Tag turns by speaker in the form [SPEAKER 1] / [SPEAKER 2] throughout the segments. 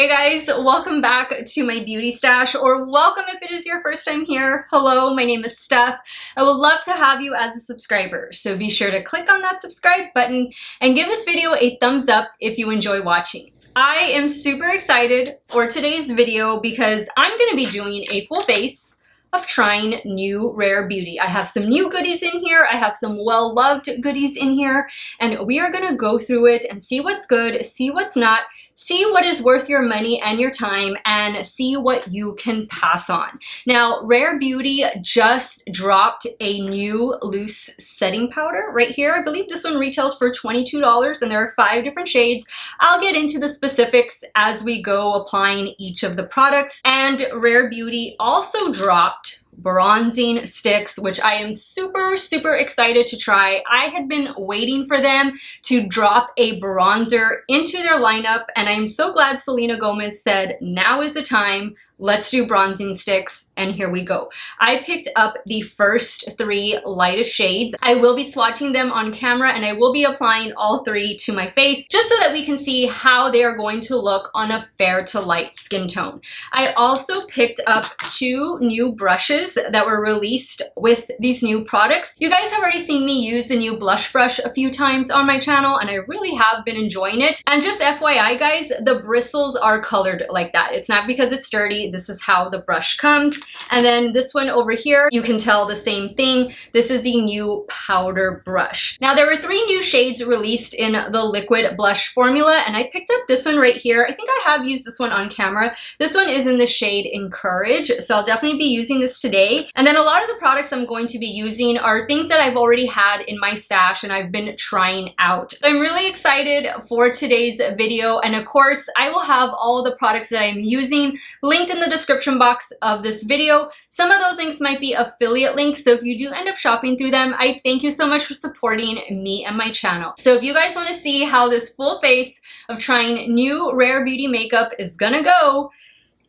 [SPEAKER 1] Hey guys, welcome back to my beauty stash, or welcome if it is your first time here. Hello, my name is Steph. I would love to have you as a subscriber, so be sure to click on that subscribe button and give this video a thumbs up if you enjoy watching. I am super excited for today's video because I'm going to be doing a full face of trying new Rare Beauty. I have some new goodies in here. I have some well-loved goodies in here, and we are gonna go through it and see what's good, see what's not, see what is worth your money and your time, and see what you can pass on. Now, Rare Beauty just dropped a new loose setting powder right here. I believe this one retails for $22, and there are 5 different shades. I'll get into the specifics as we go applying each of the products. And Rare Beauty also dropped bronzing sticks, which I am super excited to try. I had been waiting for them to drop a bronzer into their lineup, and I'm so glad Selena Gomez said now is the time. Let's do bronzing sticks, and here we go. I picked up the first 3 lightest shades. I will be swatching them on camera, and I will be applying all 3 to my face just so that we can see how they are going to look on a fair to light skin tone. I also picked up 2 new brushes that were released with these new products. You guys have already seen me use the new blush brush a few times on my channel, and I really have been enjoying it. And just FYI guys, the bristles are colored like that. It's not because it's dirty. This is how the brush comes. And then this one over here, you can tell the same thing. This is the new powder brush. Now there were 3 new shades released in the liquid blush formula, and I picked up this one right here. I think I have used this one on camera. This one is in the shade Encourage, so I'll definitely be using this today. And then a lot of the products I'm going to be using are things that I've already had in my stash and I've been trying out. So I'm really excited for today's video, and of course I will have all the products that I'm using linked in the description box of this video. Some of those links might be affiliate links, so if you do end up shopping through them, I thank you so much for supporting me and my channel. So if you guys want to see how this full face of trying new Rare Beauty makeup is gonna go,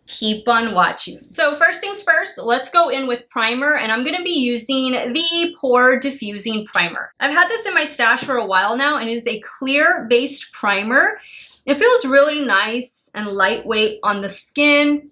[SPEAKER 1] keep on watching. So first things first, let's go in with primer, and I'm going to be using the Pore Diffusing Primer. I've had this in my stash for a while now, and it is a clear based primer. It feels really nice and lightweight on the skin.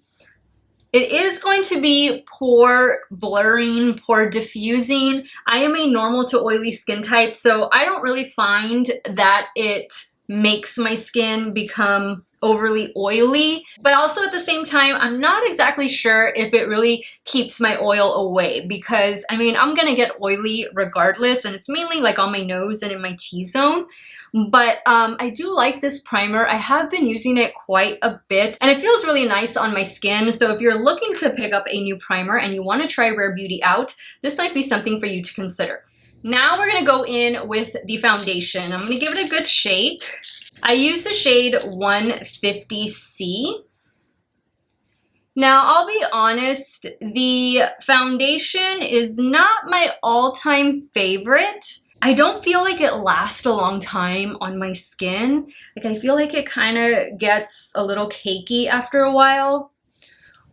[SPEAKER 1] It is going to be pore blurring, pore diffusing. I am a normal to oily skin type, so I don't really find that it makes my skin become overly oily, but also at the same time, I'm not exactly sure if it really keeps my oil away, because I mean, I'm gonna get oily regardless, and it's mainly like on my nose and in my T-zone. But I do like this primer. I have been using it quite a bit, and it feels really nice on my skin. So if you're looking to pick up a new primer and you want to try Rare Beauty out, this might be something for you to consider. Now we're gonna go in with the foundation. I'm gonna give it a good shake. I use the shade 150C. Now, I'll be honest, the foundation is not my all-time favorite. I don't feel like it lasts a long time on my skin. Like, I feel like it kind of gets a little cakey after a while,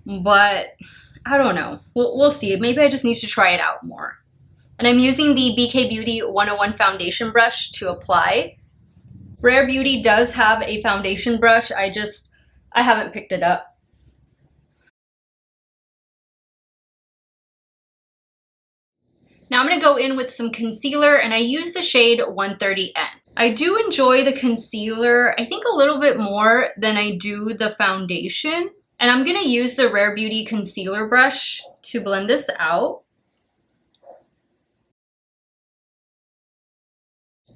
[SPEAKER 1] but I don't know. We'll see. Maybe I just need to try it out more. And I'm using the BK Beauty 101 foundation brush to apply. Rare Beauty does have a foundation brush. I haven't picked it up. Now I'm going to go in with some concealer, and I use the shade 130N. I do enjoy the concealer, I think a little bit more than I do the foundation. And I'm going to use the Rare Beauty concealer brush to blend this out.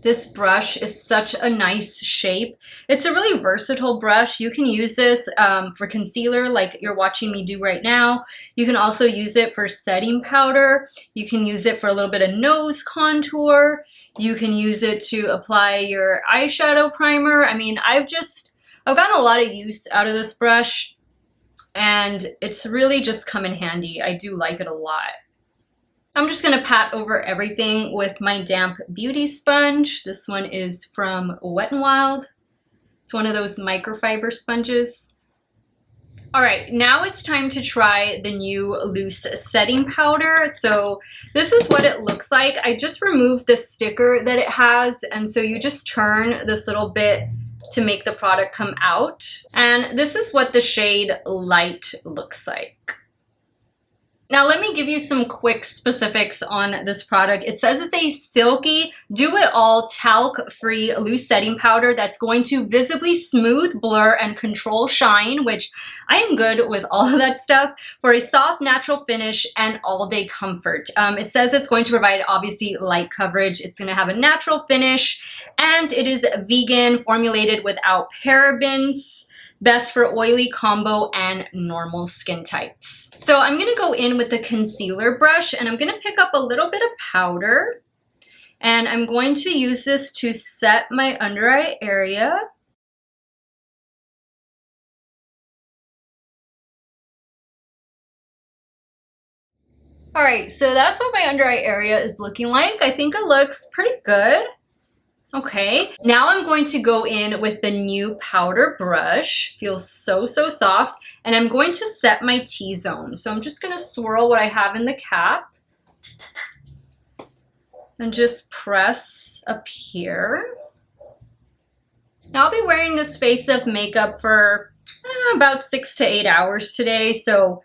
[SPEAKER 1] This brush is such a nice shape. It's a really versatile brush. You can use this for concealer like you're watching me do right now. You can also use it for setting powder. You can use it for a little bit of nose contour. You can use it to apply your eyeshadow primer. I mean, I've gotten a lot of use out of this brush, and it's really just come in handy. I do like it a lot. I'm just going to pat over everything with my damp beauty sponge. This one is from Wet n Wild. It's one of those microfiber sponges. All right, now it's time to try the new loose setting powder. So this is what it looks like. I just removed the sticker that it has, and so you just turn this little bit to make the product come out. And this is what the shade Light looks like. Now let me give you some quick specifics on this product. It says it's a silky, do-it-all, talc-free loose setting powder that's going to visibly smooth, blur, and control shine, which I am good with all of that stuff, for a soft, natural finish and all-day comfort. It says it's going to provide, obviously, light coverage. It's going to have a natural finish, and it is vegan, formulated without parabens. Best for oily, combo, and normal skin types. So I'm gonna go in with the concealer brush and I'm gonna pick up a little bit of powder and I'm going to use this to set my under eye area. All right, so that's what my under eye area is looking like. I think it looks pretty good. Okay, now I'm going to go in with the new powder brush. Feels so, so soft. And I'm going to set my T-zone. So I'm just gonna swirl what I have in the cap and just press up here. Now I'll be wearing this face of makeup for about 6 to 8 hours today. So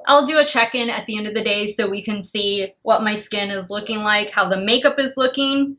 [SPEAKER 1] I'll do a check-in at the end of the day so we can see what my skin is looking like, how the makeup is looking.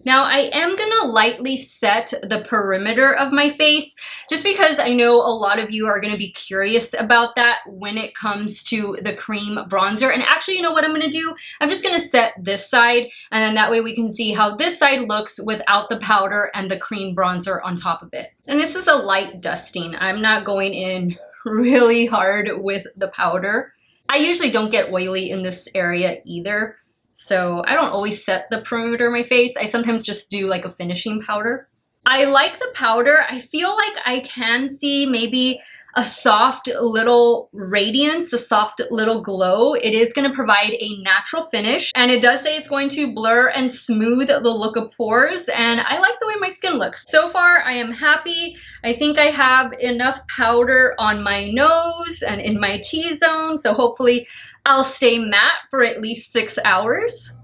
[SPEAKER 1] Now I am gonna lightly set the perimeter of my face just because I know a lot of you are gonna be curious about that when it comes to the cream bronzer. And actually, you know what I'm gonna do? I'm just gonna set this side and then that way we can see how this side looks without the powder and the cream bronzer on top of it. And this is a light dusting. I'm not going in really hard with the powder. I usually don't get oily in this area either. So I don't always set the perimeter of my face. I sometimes just do like a finishing powder. I like the powder. I feel like I can see maybe a soft little radiance, a soft little glow. It is going to provide a natural finish and it does say it's going to blur and smooth the look of pores, and I like the way my skin looks. So far I am happy. I think I have enough powder on my nose and in my T-zone, so hopefully I'll stay matte for at least 6 hours.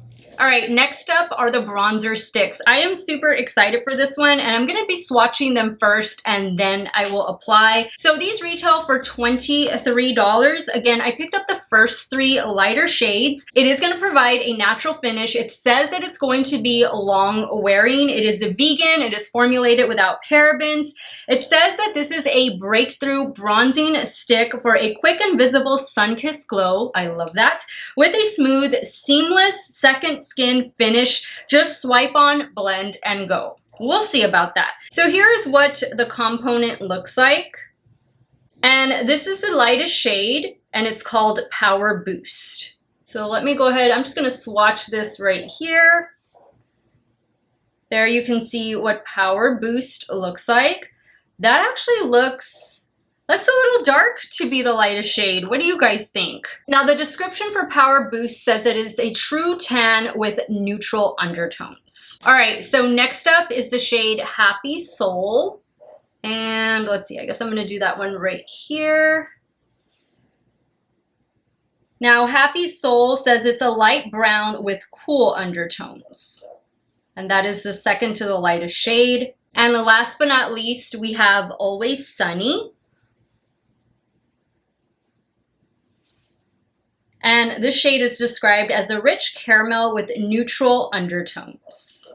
[SPEAKER 1] All right, next up are the bronzer sticks. I am super excited for this one and I'm gonna be swatching them first and then I will apply. So these retail for $23. Again, I picked up the first 3 lighter shades. It is gonna provide a natural finish. It says that it's going to be long wearing. It is a vegan, it is formulated without parabens. It says that this is a breakthrough bronzing stick for a quick and visible sun-kissed glow. I love that. With a smooth, seamless second skin finish. Just swipe on, blend, and go. We'll see about that. So here's what the component looks like. And this is the lightest shade, and it's called Power Boost. So let me go ahead. I'm just going to swatch this right here. There you can see what Power Boost looks like. That actually looks a little dark to be the lightest shade. What do you guys think? Now the description for Power Boost says it is a true tan with neutral undertones. All right, so next up is the shade Happy Soul. And let's see, I guess I'm gonna do that one right here. Now Happy Soul says it's a light brown with cool undertones. And that is the second to the lightest shade. And last but not least, we have Always Sunny. And this shade is described as a rich caramel with neutral undertones.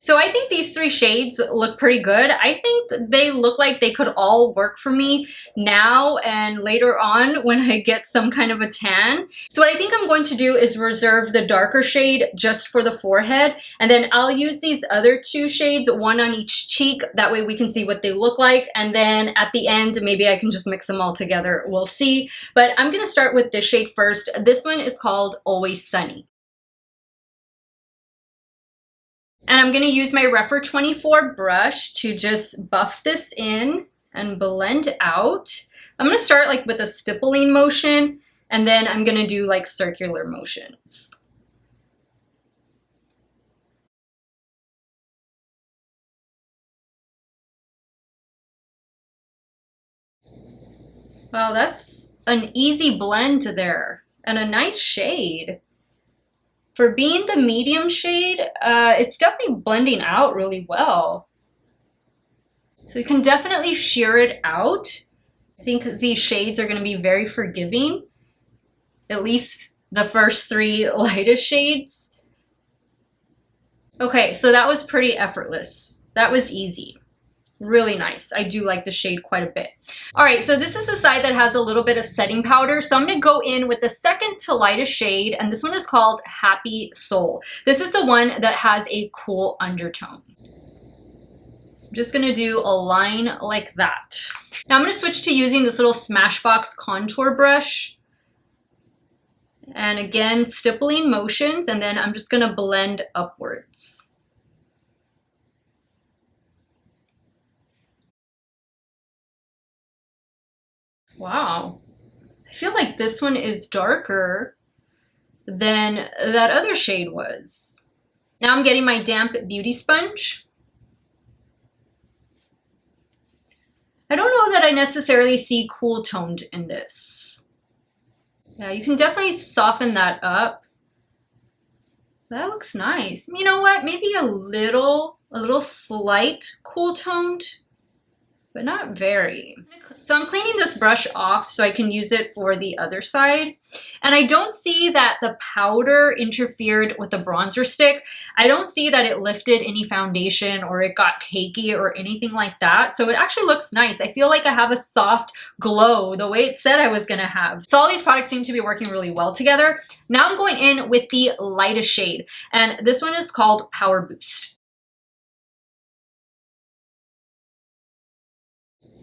[SPEAKER 1] So I think these 3 shades look pretty good. I think they look like they could all work for me now and later on when I get some kind of a tan. So what I think I'm going to do is reserve the darker shade just for the forehead. And then I'll use these other 2 shades, one on each cheek. That way we can see what they look like. And then at the end, maybe I can just mix them all together. We'll see. But I'm going to start with this shade first. This one is called Always Sunny. And I'm going to use my Refer 24 brush to just buff this in and blend out. I'm going to start like with a stippling motion, and then I'm going to do like circular motions. Wow, that's an easy blend there and a nice shade. For being the medium shade, it's definitely blending out really well. So you can definitely sheer it out. I think these shades are going to be very forgiving, at least the first 3 lightest shades. Okay, so that was pretty effortless. That was easy. Really nice. I do like the shade quite a bit. All right, so this is the side that has a little bit of setting powder. So I'm gonna go in with the second to lightest shade, and this one is called Happy Soul. This is the one that has a cool undertone. I'm just gonna do a line like that. Now I'm gonna switch to using this little Smashbox contour brush. And again, stippling motions, and then I'm just gonna blend upwards. Wow, I feel like this one is darker than that other shade was. Now I'm getting my damp beauty sponge. I don't know that I necessarily see cool toned in this. Yeah, you can definitely soften that up. That looks nice. You know what? Maybe a little slight cool toned, but not very. So I'm cleaning this brush off so I can use it for the other side. And I don't see that the powder interfered with the bronzer stick. I don't see that it lifted any foundation or it got cakey or anything like that. So it actually looks nice. I feel like I have a soft glow the way it said I was gonna have. So all these products seem to be working really well together. Now I'm going in with the lightest shade, and this one is called Power Boost.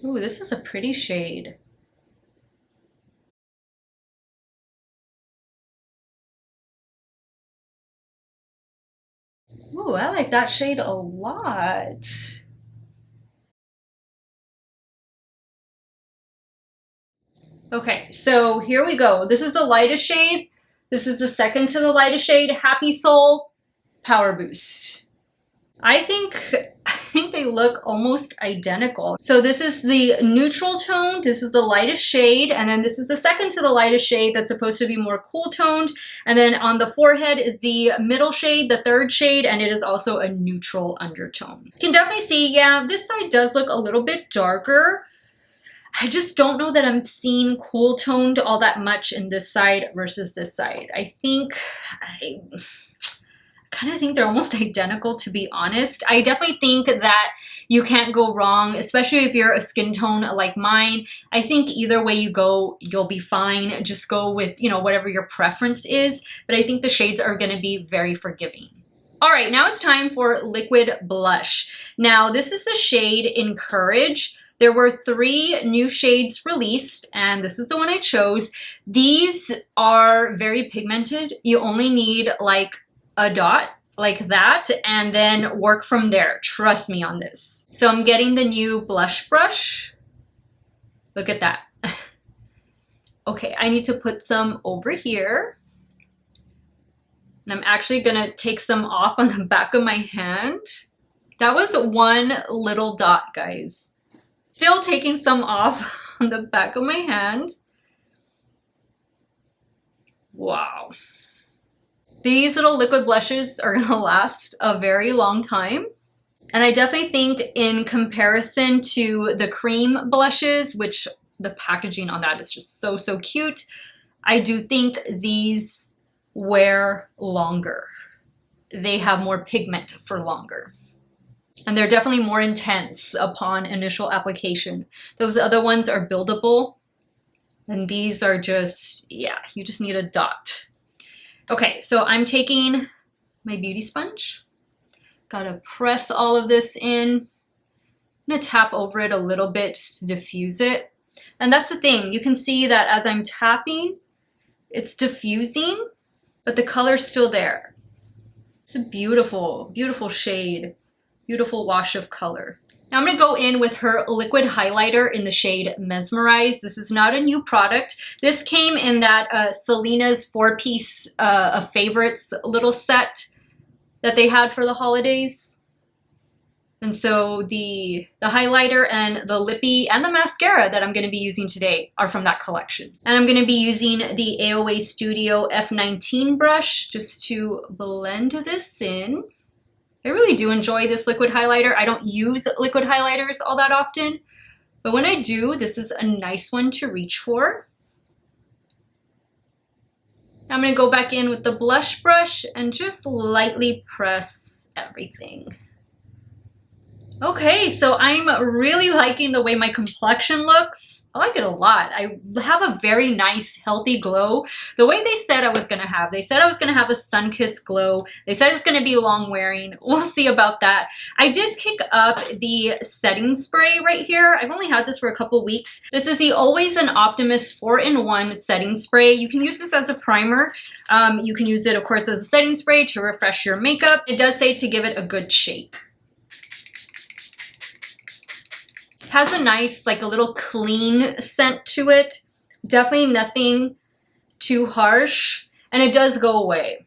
[SPEAKER 1] Ooh, this is a pretty shade. Ooh, I like that shade a lot. Okay, so here we go. This is the lightest shade. This is the second to the lightest shade, Happy Soul, Power Boost. I think they look almost identical. So this is the neutral tone, this is the lightest shade, and then this is the second to the lightest shade that's supposed to be more cool toned. And then on the forehead is the middle shade, the third shade, and it is also a neutral undertone. You can definitely see, yeah, this side does look a little bit darker. I just don't know that I'm seeing cool toned all that much in this side versus this side. I kind of think they're almost identical, to be honest. I definitely think that you can't go wrong, especially if you're a skin tone like mine. I think either way you go, you'll be fine. Just go with, you know, whatever your preference is. But I think the shades are going to be very forgiving. All right, now it's time for liquid blush. Now this is the shade Encourage. There were 3 new shades released, and this is the one I chose. These are very pigmented. You only need like a dot like that and then work from there. Trust me on this. So I'm getting the new blush brush. Look at that. Okay, I need to put some over here. And I'm actually gonna take some off on the back of my hand. That was one little dot, guys. Still taking some off on the back of my hand. Wow. These little liquid blushes are gonna last a very long time. And I definitely think in comparison to the cream blushes, which the packaging on that is just so, so cute, I do think these wear longer. They have more pigment for longer. And they're definitely more intense upon initial application. Those other ones are buildable. And these are just, yeah, you just need a dot. Okay, so I'm taking my beauty sponge. Gotta press all of this in. I'm gonna tap over it a little bit just to diffuse it. And that's the thing, you can see that as I'm tapping, it's diffusing, but the color's still there. It's a beautiful, beautiful shade. Beautiful wash of color. Now I'm gonna go in with her liquid highlighter in the shade Mesmerize. This is not a new product. This came in that Selena's 4-piece of favorites little set that they had for the holidays. And so the highlighter and the lippy and the mascara that I'm going to be using today are from that collection. And I'm going to be using the AOA Studio F19 brush just to blend this in. I really do enjoy this liquid highlighter. I don't use liquid highlighters all that often, but when I do, this is a nice one to reach for. I'm going to go back in with the blush brush and just lightly press everything. Okay, so I'm really liking the way my complexion looks. I like it a lot. I have a very nice, healthy glow. The way they said I was gonna have. They said I was gonna have a sun-kissed glow. They said it's gonna be long wearing. We'll see about that. I did pick up the setting spray right here. I've only had this for a couple weeks. This is the Always an Optimist 4-in-1 setting spray. You can use this as a primer. You can use it, of course, as a setting spray to refresh your makeup. It does say to give it a good shake. Has a nice, like a little clean scent to it. Definitely nothing too harsh, and it does go away.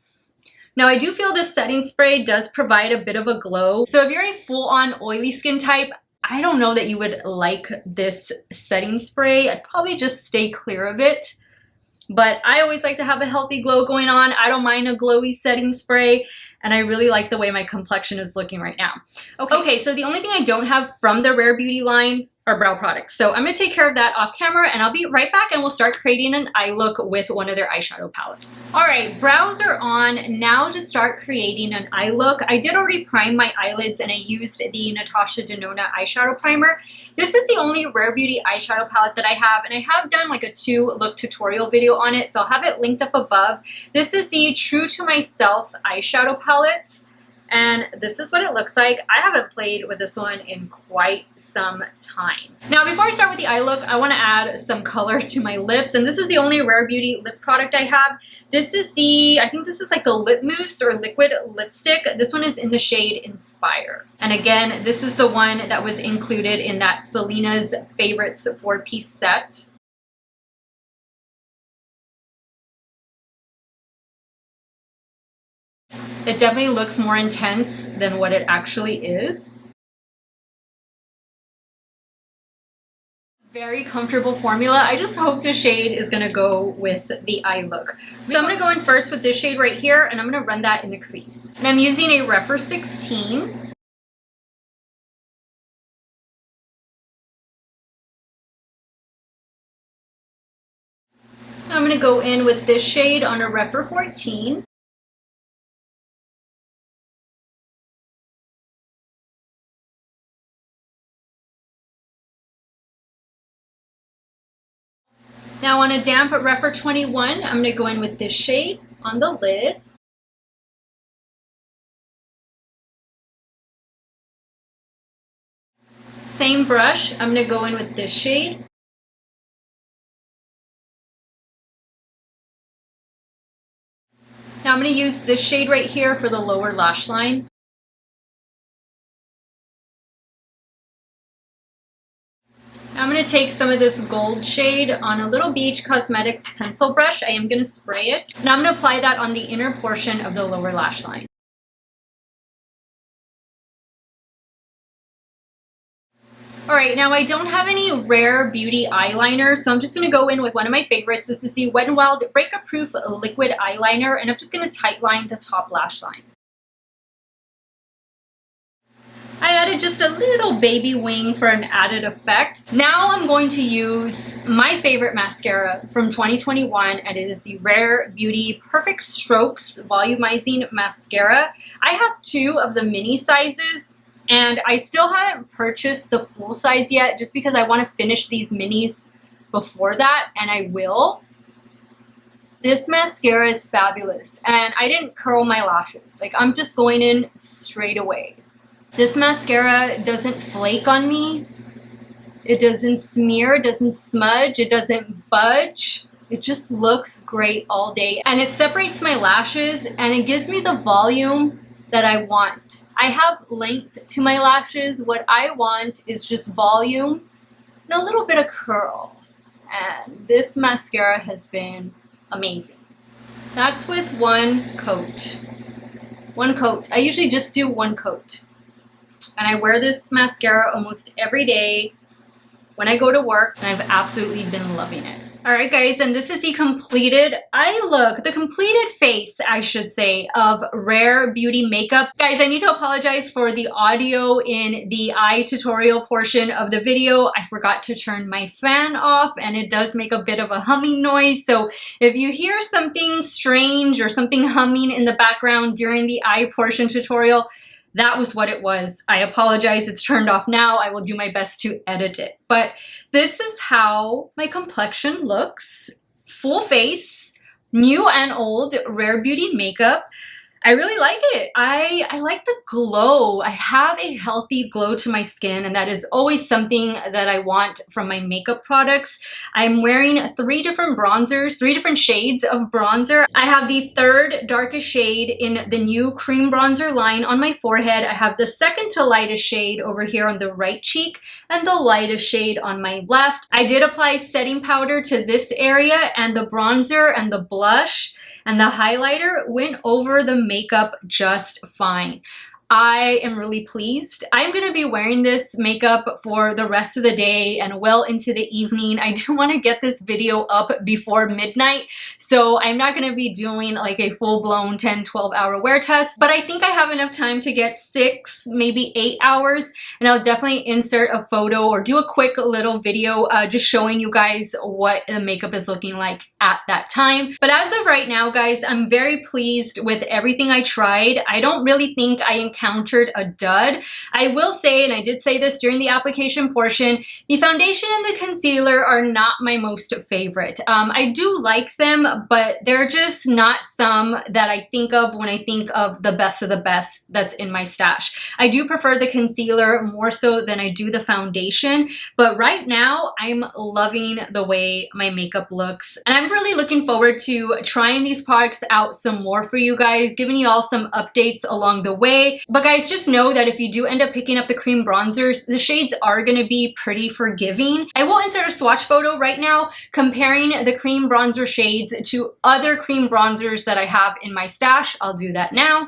[SPEAKER 1] Now I do feel this setting spray does provide a bit of a glow. So if you're a full-on oily skin type, I don't know that you would like this setting spray. I'd probably just stay clear of it. But I always like to have a healthy glow going on. I don't mind a glowy setting spray, and I really like the way my complexion is looking right now. Okay, so the only thing I don't have from the Rare Beauty line are brow products. So I'm gonna take care of that off camera, and I'll be right back and we'll start creating an eye look with one of their eyeshadow palettes. All right, brows are on. Now to start creating an eye look. I did already prime my eyelids and I used the Natasha Denona eyeshadow primer. This is the only Rare Beauty eyeshadow palette that I have, and I have done like a 2-look tutorial video on it, so I'll have it linked up above. This is the True to Myself eyeshadow palette. And this is what it looks like. I haven't played with this one in quite some time. Now, before I start with the eye look, I want to add some color to my lips. And this is the only Rare Beauty lip product I have. This is the, I think this is like the lip mousse or liquid lipstick. This one is in the shade Inspire. And again, this is the one that was included in that Selena's Favorites 4-piece set. It definitely looks more intense than what it actually is. Very comfortable formula. I just hope the shade is gonna go with the eye look. So I'm gonna go in first with this shade right here, and I'm gonna run that in the crease. And I'm using a Rephr 16. I'm gonna go in with this shade on a Rephr 14. Now on a damp Rephr 21, I'm going to go in with this shade on the lid. Same brush, I'm going to go in with this shade. Now I'm going to use this shade right here for the lower lash line. I'm going to take some of this gold shade on a little Beach Cosmetics pencil brush. I am going to spray it. And I'm going to apply that on the inner portion of the lower lash line. All right, now I don't have any Rare Beauty eyeliner, so I'm just going to go in with one of my favorites. This is the Wet n Wild Breakup Proof Liquid Eyeliner, and I'm just going to tightline the top lash line. I added just a little baby wing for an added effect. Now I'm going to use my favorite mascara from 2021, and it is the Rare Beauty Perfect Strokes Volumizing Mascara. I have 2 of the mini sizes, and I still haven't purchased the full size yet just because I want to finish these minis before that, and I will. This mascara is fabulous, and I didn't curl my lashes. Like, I'm just going in straight away. This mascara doesn't flake on me. It doesn't smear, it doesn't smudge, it doesn't budge. It just looks great all day. And it separates my lashes, and it gives me the volume that I want. I have length to my lashes. What I want is just volume and a little bit of curl. And this mascara has been amazing. That's with one coat. One coat. I usually just do one coat. And I wear this mascara almost every day when I go to work, and I've absolutely been loving it. All right, guys, and this is the completed the completed face, I should say, of Rare Beauty makeup. Guys, I need to apologize for the audio in the eye tutorial portion of the video. I forgot to turn my fan off, and it does make a bit of a humming noise. So if you hear something strange or something humming in the background during the eye portion tutorial, that was what it was. I apologize, it's turned off now. I will do my best to edit it. But this is how my complexion looks. Full face, new and old Rare Beauty makeup. I really like it. I like the glow. I have a healthy glow to my skin, and that is always something that I want from my makeup products. I'm wearing 3 different bronzers, 3 different shades of bronzer. I have the 3rd darkest shade in the new cream bronzer line on my forehead. I have the 2nd to lightest shade over here on the right cheek, and the lightest shade on my left. I did apply setting powder to this area, and the bronzer and the blush and the highlighter went over the makeup just fine. I am really pleased. I'm going to be wearing this makeup for the rest of the day and well into the evening. I do want to get this video up before midnight, so I'm not going to be doing like a full-blown 10-12 hour wear test, but I think I have enough time to get 6, maybe 8 hours, and I'll definitely insert a photo or do a quick little video just showing you guys what the makeup is looking like at that time. But as of right now, guys, I'm very pleased with everything I tried. I don't really think I encountered a dud. I will say, and I did say this during the application portion, the foundation and the concealer are not my most favorite. I do like them, but they're just not some that I think of when I think of the best that's in my stash. I do prefer the concealer more so than I do the foundation, but right now I'm loving the way my makeup looks, and I'm really looking forward to trying these products out some more for you guys, giving you all some updates along the way. But guys, just know that if you do end up picking up the cream bronzers, the shades are going to be pretty forgiving. I will insert a swatch photo right now comparing the cream bronzer shades to other cream bronzers that I have in my stash. I'll do that now.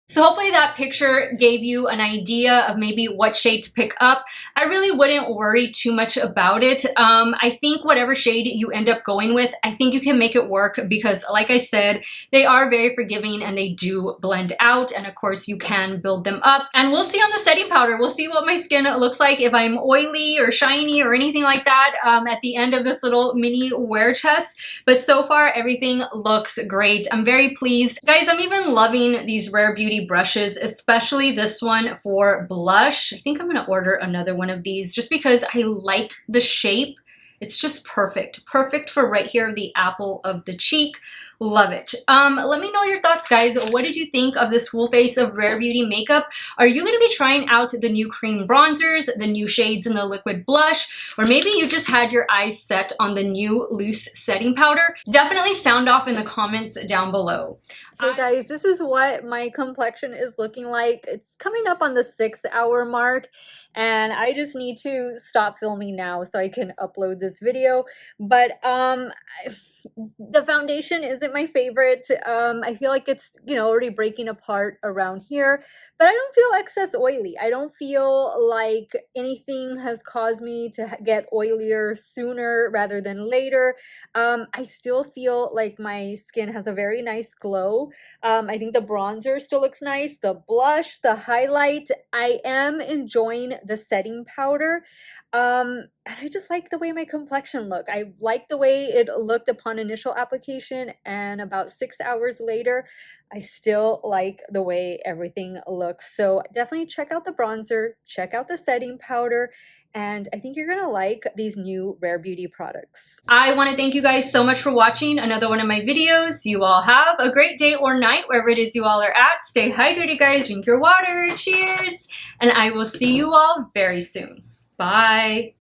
[SPEAKER 1] So hopefully that picture gave you an idea of maybe what shade to pick up. I really wouldn't worry too much about it. I think whatever shade you end up going with, I think you can make it work because, like I said, they are very forgiving and they do blend out. And of course, you can build them up. And we'll see on the setting powder. We'll see what my skin looks like if I'm oily or shiny or anything like that at the end of this little mini wear test. But so far, everything looks great. I'm very pleased. Guys, I'm even loving these Rare Beauty brushes, especially this one for blush. I think I'm going to order another one of these just because I like the shape. It's just perfect. Perfect for right here, the apple of the cheek. Love it. Let me know your thoughts, guys. What did you think of this full face of Rare Beauty makeup? Are you going to be trying out the new cream bronzers, the new shades in the liquid blush, or maybe you just had your eyes set on the new loose setting powder? Definitely sound off in the comments down below. Hey guys, this is what my complexion is looking like. It's coming up on the 6-hour mark, and I just need to stop filming now so I can upload this video. But the foundation isn't my favorite. I feel like it's, you know, already breaking apart around here, but I don't feel excess oily. I don't feel like anything has caused me to get oilier sooner rather than later. I still feel like my skin has a very nice glow. I think the bronzer still looks nice. The blush, the highlight, I am enjoying the setting powder. And I just like the way my complexion look. I like the way it looked upon initial application, and about 6 hours later, I still like the way everything looks. So definitely check out the bronzer, check out the setting powder, and I think you're gonna like these new Rare Beauty products. I want to thank you guys so much for watching another one of my videos. You all have a great day or night, wherever it is you all are at. Stay hydrated, guys. Drink your water. Cheers. And I will see you all very soon. Bye.